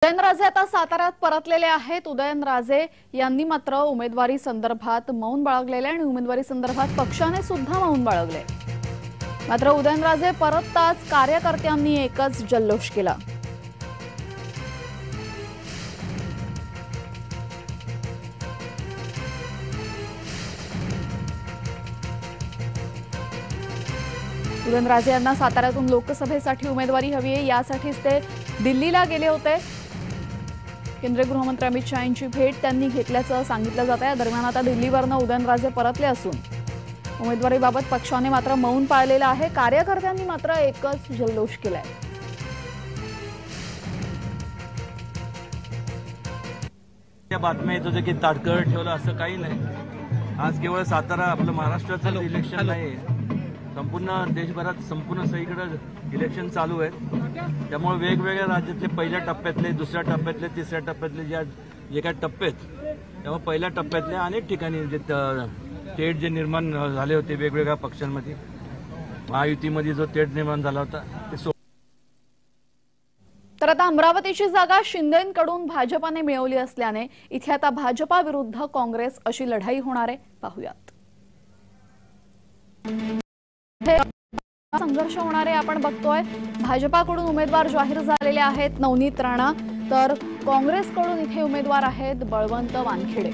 उदयनराजे आता साताऱ्यात परतलेले आहेत। उदयनराजे यांनी मात्र उमेदवारी संदर्भात मौन बाळगलेले आणि उमेदवारी संदर्भात पक्षाने सुद्धा मौन बाळगले। मात्र उदयनराजे परतताच कार्यकर्त्यांनी एकच जल्लोष केला। उदयनराजे यांना साताऱ्यातून लोकसभेसाठी उमेदवारी हवी आहे, यासाठीच ते दिल्लीला गेले होते। केंद्रीय गृहमंत्री अमित शाह यांची भेट त्यांनी घेतल्याचं सांगितलं जात आहे। दरम्यान आता दिल्लीवरून उदयनराजे परतले असून उमेदवारीबाबत पक्षाने मात्र मौन पाळलेलं आहे। कार्यकर्त्यांनी मात्र एकच जल्लोष केलाय। या बातम्या येत होत्या की ताटकळत ठेवलं, असं काही नाही। आज केवळ सातारा आपलं महाराष्ट्राचं इलेक्शन नाही, संपूर्ण देशभरात संपूर्ण सगळीकडे इलेक्शन चालू आहे। त्यामुळे वेगवेगळ्या राज्यातले पहिल्या टप्प्यातले, दुसऱ्या टप्प्यातले, तिसऱ्या टप्प्यातले जे काय टप्पे आहेत, त्यामुळे पहिल्या टप्प्यातले अनेक ठिकाणी जे तेढ जे निर्माण झाले होते वेगवेगळ्या पक्षांमध्ये, महायुतीमध्ये जो तेढ निर्माण झाला होता ते तर आता अमरावतीची जागा शिंदेंकडून भाजपाने मिळवली असल्याने इथे आता भाजपा विरुद्ध काँग्रेस अशी लढाई होणार आहे। पाहूयात संघर्ष होणार आहे। आपण बघतोय भाजपाकडून उमेदवार जाहीर झालेले आहेत नवनीत राणा, तर काँग्रेसकडून इथे उमेदवार आहेत बळवंत वानखेडे।